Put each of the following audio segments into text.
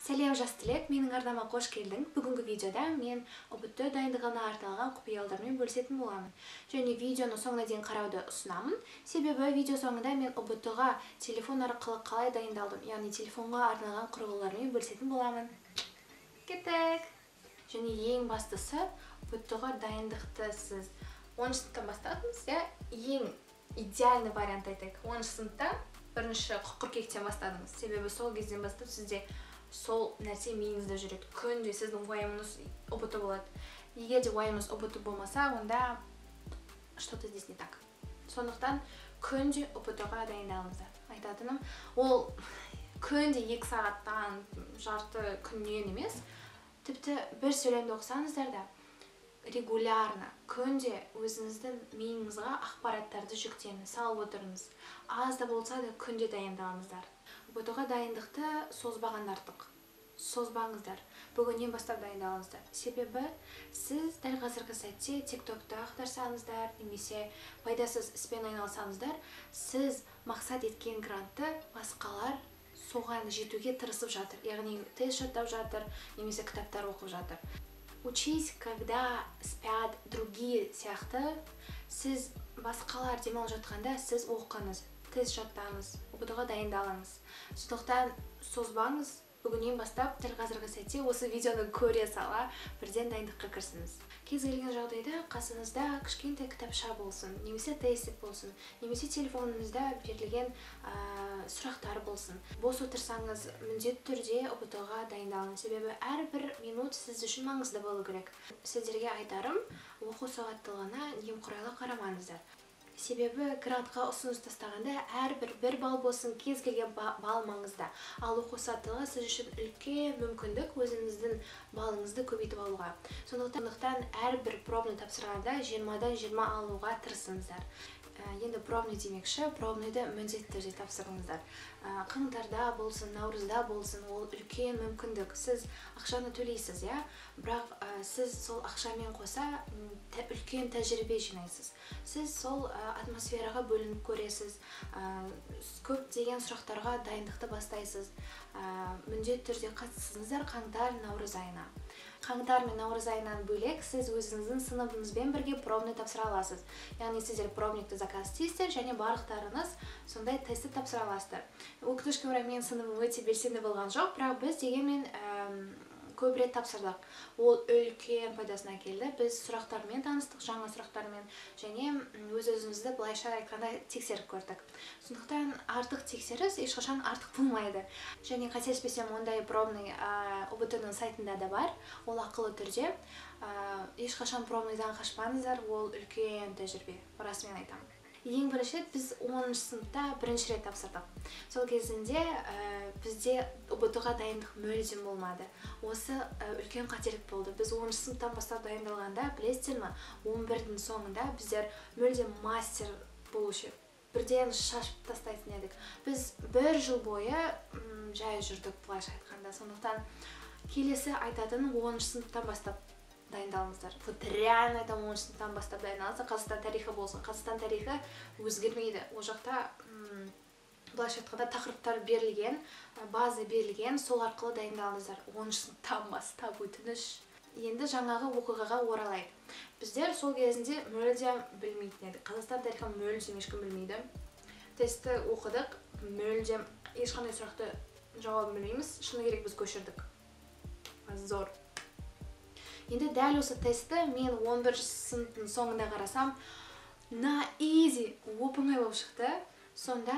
Сәлем жас түлек, менің арнама қош келдің. Бүгінгі видеода мен ұбт дайындығына арналған құпиялармен бөлісетін боламын. Және видеоны соңына дейін қарауды ұсынамын. Себебі видео соңында мен ұбт-ға телефон арқылы қалай дайындалдым, яғни телефонға арналған құрылғылармен бөлісетін боламын. Кеттік! Және ең бастысы, ұбт-ға дайындықты сіз 10 сыныптан бастадыңыз, ең идеальный вариант айтайық. 10 сыныптан бірінші қыркүйектен бастадыңыз. Себебі сол кезден бастап сізде сол нәрсе миыңызда жүреді. Күнде сіздің уайымыңыз ұбт болады. Егер де уайымыңыз ұбт болмаса, онда что-то здесь не так. Сондықтан күнде ұбт-ға дайындалыңыздар. Айтатыным, ол күнде 2 сағаттан жарты күннен емес, тіпті бір сөйлемді оқысаңыздар да, регулярно, күнде өзіңіздің миыңызға ақпараттарды жүктеңіз, салып отырыңыз. Аз да болса да күнде дайындалыңыздар. ұбт-ға дайындықты созбаған артық. Созбаңыздар. Бүгіннен бастап дайындалыңыздар. Себебі сіз дәл қазіргі сәтте TikTok-та ақтарсаңыздар, немесе пайдасыз іспен айналсаңыздар, сіз мақсат еткен грантты басқалар соған жетуге тырысып жатыр. Яғни тест жаттап жатыр, немесе кітаптар оқып жатыр. Учись, когда спят другие сияқты, сіз басқалар демалып жатқанда сіз оқыңыз, тест жаттаңыз, ұбт-ға дайындалыңыз. Сондықтан созбаңыз, бүгіннен бастап дәл қазіргі сәтте осы видеоны көре сала бірден дайындыққа кірісіңіз. Кез келген жағдайда қасыңызда кішкентай кітапша болсын, немесе тестик болсын, немесе телефоныңызда берілген сұрақтар болсын. Бос отырсаңыз, міндетті түрде ұбт-ға дайындалыңыз. Себебі әрбір минут сіз үшін маңызды болу керек. Сіздерге айтарым, оқу сауаттылығына немқұрайлы қарамаңыздар. Себебі грантқа ұсыныс тастағанда әрбір 1 балл болсын, кез келген балл маңызды. Ал оқу сауаттылығы сіз үшін үлкен мүмкіндік өзіңіздің баллыңызды көбейтіп алуға. Сондықтан әрбір пробны тапсырғанда 20-дан 20 алуға тырысыңыздар. Енді пробный демекші, пробныйды міндетті түрде тапсырыңыздар. Қаңтарда болсын, наурызда болсын, ол үлкен мүмкіндік. Сіз ақшаны төлейсіз, бірақ сіз сол ақшамен қоса үлкен тәжірибе жинайсыз. Сіз сол атмосфераға бөлініп көресіз, көп деген сұрақтарға дайындықты бастайсыз. Міндетті түрде қатысыңыздар қаңтар, наурыз айына. Қаңтар мен наурыз айынан бөлек сіз өзіңіздің сыныбыңызбен бірге пробный тапсыра аласыз. Яғни сіздер пробникті заказ істейсіздер және барлықтарыңыз сондай тестті тапсыра аласыздар. Өкінішке орай менің сыныбым өте белсенді болған жоқ, бірақ біз дегенмен көп рет тапсырдық. Ол үлкен пайдасына келді. Біз сұрақтармен таныстық, жаңа сұрақтармен, және өз-өзімізді былайша айтқанда тексеріп көрдік. Сондықтан артық тексеріс ешқашан артық болмайды. Және қателеспесем, ондай пробный ұбт-ның сайтында да бар. Ол ақылы түрде. Ешқашан пробныйдан қашпаңыздар, ол үлкен тәжірибе. Расымен айтамын. Ең бірінші біз 10 сыныпта бірінші рет тапсырдық. Сол кезінде бізде ұбт-ға дайындық мүлдем болмады. Осы үлкен қателік болды. Біз 10 сыныптан бастап дайындалғанда, білесіздер ме, 11-дің соңында біздер мүлдем мастер болушы. Бірден шашып тастайтын едік. Біз 1 жыл бойы жай жүрдік, былайша айтқанда. Сондықтан келесі айтатын 10 сыныптан бастап дайындалыңыздар. Вот реально айтам, 10 сыныптан бастап дайындалыңыздар. Қазақстан тарихы болсын. Қазақстан тарихы өзгермейді. Ол жақта былайша айтқанда тақырыптар берілген, база берілген, сол арқылы дайындалыңыздар. 10 сыныптан бастап өтініш. Енді жаңағы оқиғаға оралайық. Біздер сол кезінде мүлдем білмейтін едік. Қазақстан тарихы мүлдем ешкім білмейді. Тестті оқыдық, мүлдем ешқандай сұрақты жауабын білмейміз. Шыны керек біз көшірдік. Зор. Енді дәл осы тестті мен 11 сыныптың соңында қарасам, на easy, оп-оңай болып шықты. Сонда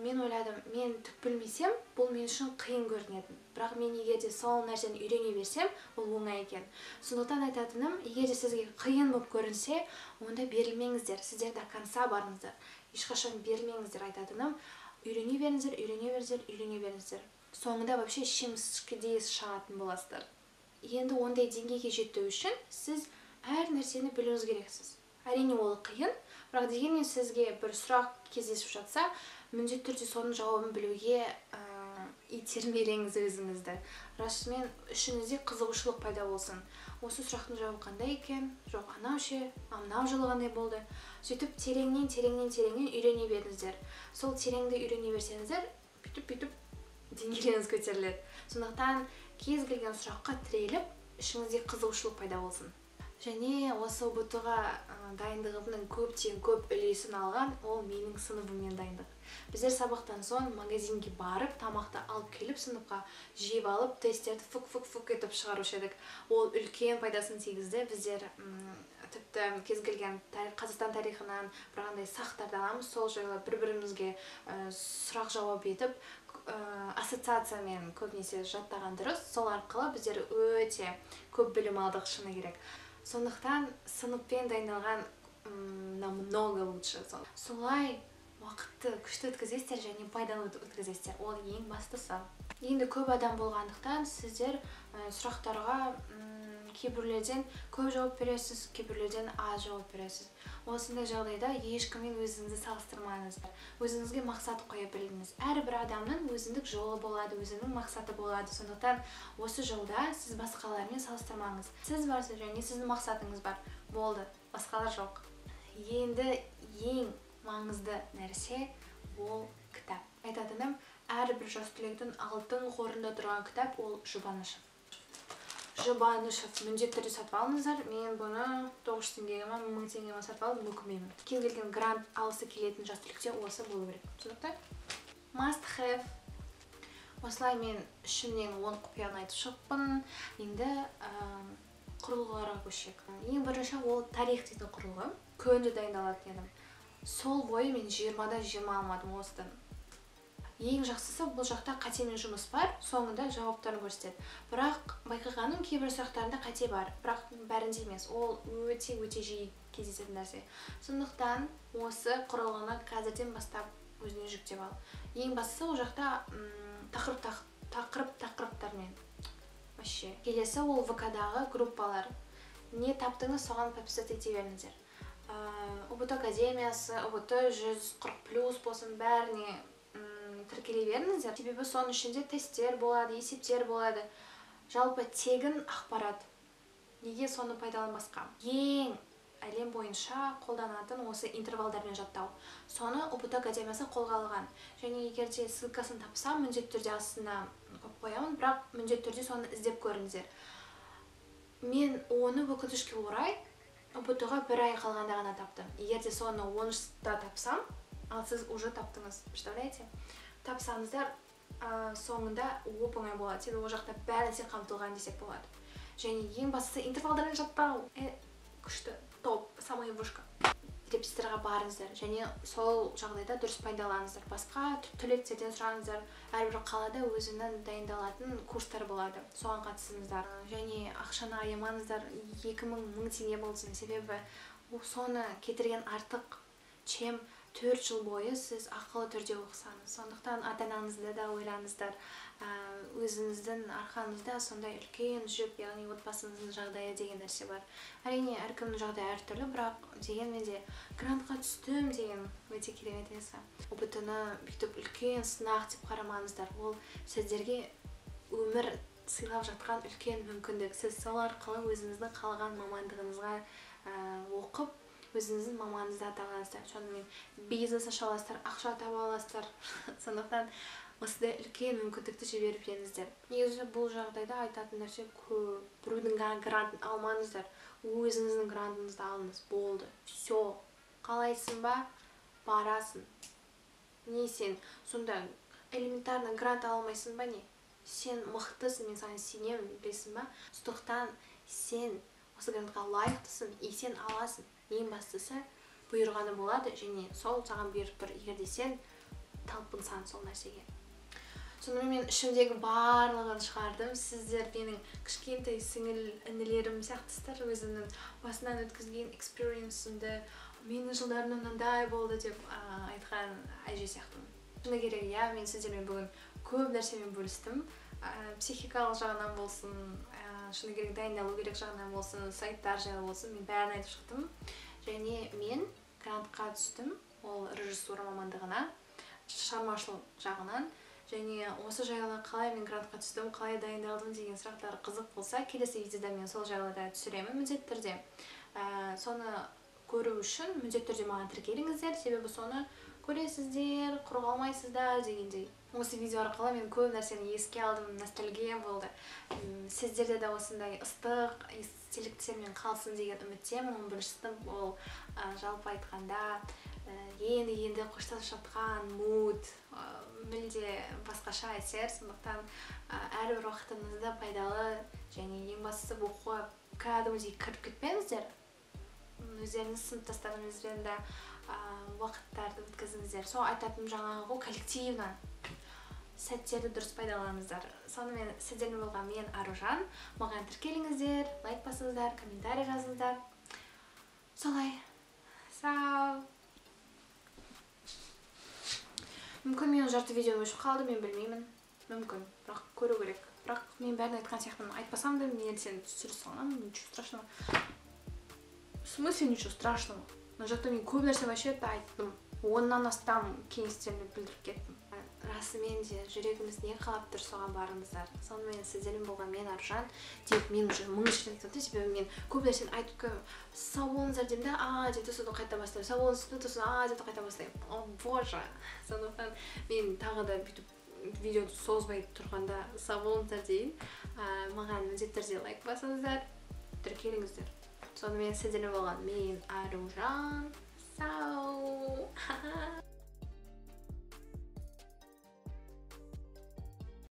мен ойладым, мен түк білмесем, бұл мен үшін қиын көрінеді. Бірақ мен егер де сол нәрсені үйрене берсем, ол оңай екен. Сондықтан айтатыным, егер де сізге қиын болып көрінсе, онда берілмеңіздер, сіздер до конца барыңыздар. Ешқашан берілмеңіздер, айтатыным, үйрене беріңіздер. Соңында вообще шемшкедей шығатын боласыздар. Енді ондай деңгейге жету үшін сіз әр нәрсені білуіңіз керексіз. Әрине ол қиын, бірақ дегенмен сізге бір сұрақ кездесіп жатса, міндетті түрде соның жауабын білуге итермелеңіз өзіңізді. Расымен ішіңізде қызығушылық пайда болсын. Осы сұрақтың жауабы қандай екен? Жоқ, анау ше, мынау жылы қандай болды? Сөйтіп тереңнен үйрене беріңіздер. Сол тереңді үйрене берсеңіздер, бүйтіп деңгейіңіз көтеріледі. Сондықтан кез келген сұраққа тіреліп, ішіңізде қызығушылық пайда болсын. Және осы ұбт-ға дайындығымның көптен көп үлесін алған ол менің сыныбыммен дайындық. Біздер сабақтан соң магазинге барып, тамақты алып келіп, сыныпқа жеп алып, тесттерді фук етіп шығарушы едік. Ол үлкен пайдасын тигізді. Біздер тіпті кез келген Қазақстан тарихынан бірқандай сақтарды аламыз, сол жайлы бір-бірімізге сұрақ жауап етіп, ассоциациямен көбінесе жаттаған дұрыс. Сол арқылы біздер өте көп білім алдық, шыны керек. Сондықтан сыныппен дайындалған намного лучше. Солай уақытты күшті өткізесіздер және пайдалы өткізесіздер. Ол ең бастысы. Енді көп адам болғандықтан сіздер сұрақтарға кейбіреулерден көп жауап бересіз, кейбіреулерден аз жауап бересіз. Осындай жағдайда ешкіммен өзіңізді салыстырмаңыздар. Өзіңізге мақсат қоя біліңіз. Әрбір адамның өзіндік жолы болады, өзінің мақсаты болады. Сондықтан осы жолда сіз басқалармен салыстырмаңыз. Сіз барсыз және сіздің мақсатыңыз бар. Болды, басқалар жоқ. Енді ең маңызды нәрсе ол кітап. Айтатыным, әрбір жас түлектің алтын қорында тұрған кітап ол Жұбанышев. Жұбанышев міндетті түрде сатып алыңыздар. Мен бұны 900 теңгеге ме, 1000 теңгеге ме сатып алдым, өкінбеймін. Кез келген грант алысы келетін жас түлекте осы болу керек. Түсінікті? Must have. Осылай мен ішімнен 10 құпияны айтып шығыппын. Енді құрылғыларға көшейік. Ең бірінші ол тарих дейтін құрылғы. Күнде дайындалатын едім. Сол бойы мен 20-да 20 алмадым осыдан. Ең жақсысы бұл жақта қатемен жұмыс бар, соңында жауаптарын көрсетеді. Бірақ байқағаным кейбір сұрақтарында қате бар, бірақ бәрінде емес. Ол өте жиі кездесетін нәрсе. Сондықтан осы құрылғыны қазірден бастап өзіне жүктеп ал. Ең бастысы ол жақта тақырыптармен. Келесі ол ВК-дағы группалар. Не таптыңыз, соған подписать ете беріңіздер. ұбт академиясы, ұбт 140+ болсын, бәріне тіркеле беріңіздер. Себебі соның ішінде тесттер болады, есептер болады. Жалпы тегін ақпарат. Неге соны пайдаланбасқа? Ең әлем бойынша қолданатын осы интервалдармен жаттау. Соны ұбт академиясы қолға алған. Және егерде ссылкасын тапсам, міндетті түрде астына қойып қоямын, бірақ міндетті түрде соны іздеп көріңіздер. Мен оны өкінішке орай ұбт-ға 1 ай қалғанда ғана таптым. Егерде соны 10-та тапсам, ал сіз уже таптыңыз, представляете? Тапсаңыздар, соңында оп-оңай болады. Себебі ол жақта бәрі нәрсе қамтылған десек болады. Және ең бастысы интервалдармен жаттау. Күшті, топ, самая вышка. Репетиторға барыңыздар және сол жағдайда дұрыс пайдаланыңыздар. Басқа түлектерден сұраңыздар. Әрбір қалада өзінің дайындалатын курстар болады. Соған қатысыңыздар. Және ақшаны аямаңыздар. 2000 теңге болсын. Себебі соны кетірген артық, чем 4 жыл бойы сіз ақылы түрде оқысаңыз. Сондықтан ата-анаңызды да ойлаңыздар. Өзіңіздің арқаңызда сондай үлкен жүк, яғни отбасыңыздың жағдайы деген нәрсе бар. Әрине, әркімнің жағдайы әртүрлі, бірақ дегенмен де грантқа түстім деген өте керемет нәрсе. ұбт-ны бүйтіп үлкен сынақ деп қарамаңыздар. Ол сіздерге өмір сыйлап жатқан үлкен мүмкіндік. Сіз сол арқылы өзіңіздің қалаған мамандығыңызға оқып, өзіңіздің маманыңызды ата аласыздар. Сонымен бизнес аша аласыздар, ақша таба аласыздар. Сондықтан осындай үлкен мүмкіндікті жіберіп едіңіздер. Негізі бұл жағдайда айтатын нәрсе көп. Біреудің грантын алмаңыздар. Өзіңіздің грантыңызды алыңыз. Болды. Все. Қалайсың ба? Барасың. Не сен? Сонда элементарно грант алмайсың ба не? Сен мықтысың, мен саған сенемін, білесің ба? Сондықтан сен осы грантқа лайықтысың, и сен аласың. Ең бастысы бұйырғаны болады, және сол саған бұйырып тұр, егерде сен талпынсаң сол нәрсеге. Сонымен мен ішімдегі барлығын шығардым. Сіздер менің кішкентай сіңіл інілерім сияқтысыздар. Өзімнің басынан өткізген экспириенсімді, менің жылдарымнан мынандай болды деп айтқан әже сияқтымын. Шыны керек, мен сіздермен бүгін көп нәрсемен бөлістім. Психикалық жағынан болсын, шыны керек дайындалу керек жағынан болсын, сайттар жайлы болсын, мен бәрін айтып шықтым. Және мен грантқа түстім, ол режиссура мамандығына, шығармашылық жағынан. Және осы жайлы қалай мен грантқа түстім, қалай дайындалдым деген сұрақтар қызық болса, келесі видеода мен сол жайлы да түсіремін міндетті түрде. Соны көру үшін міндетті түрде маған тіркеліңіздер, себебі соны көресіздер, құр қалмайсыздар дегендей. Осы видео арқылы мен көп нәрсені еске алдым, ностальгия болды. Сіздерде де осындай ыстық естеліктермен қалсын деген үміттемін. 11 сынып ол жалпы айтқанда енді қоштасып жатқан муд мүлде басқаша әсер. Сондықтан әрбір уақытыңызды пайдалы және ең бастысы оқуға кәдімгідей кіріп кетпеңіздер. Өздеріңіз сыныптастарыңызбен де уақыттарды өткізіңіздер. Сол айтатыным жаңағы коллективно сәттерді дұрыс пайдаланыңыздар. Сонымен сіздермен болған мен Аружан. Маған тіркеліңіздер, лайк басыңыздар, комментарий жазыңыздар. Солай. Сау. Мүмкін мен жарты видеоны өшіп қалды, мен білмеймін. Мүмкін, бірақ көру керек. Бірақ мен бәрін айтқан сияқтымын. Айтпасам да мен сені түсіріп салам, ничего страшного. В смысле ничего страшного? Мына жақта мен көп нәрсе вообще айттым. 10-нан астам кеңестерімді білдіріп кеттім. Расымен де жүрегіңіз не қалап тұр, соған барыңыздар. Сонымен сіздермен болған мен Аружан. Деп мен уже 1000 рет айтып, себебі мен көп нәрсені айтып көріп, сау болыңыздар деймін да, деді содан қайта бастаймын. Сау болыңыздар деді, деді қайта бастаймын. О, боже. Сондықтан мен тағы да бүйтіп видеоны созбай тұрғанда сау болыңыздар дейін. Маған міндетті түрде лайк басыңыздар, тіркеліңіздер. Сонымен сіздермен болған мен Аружан. Сау.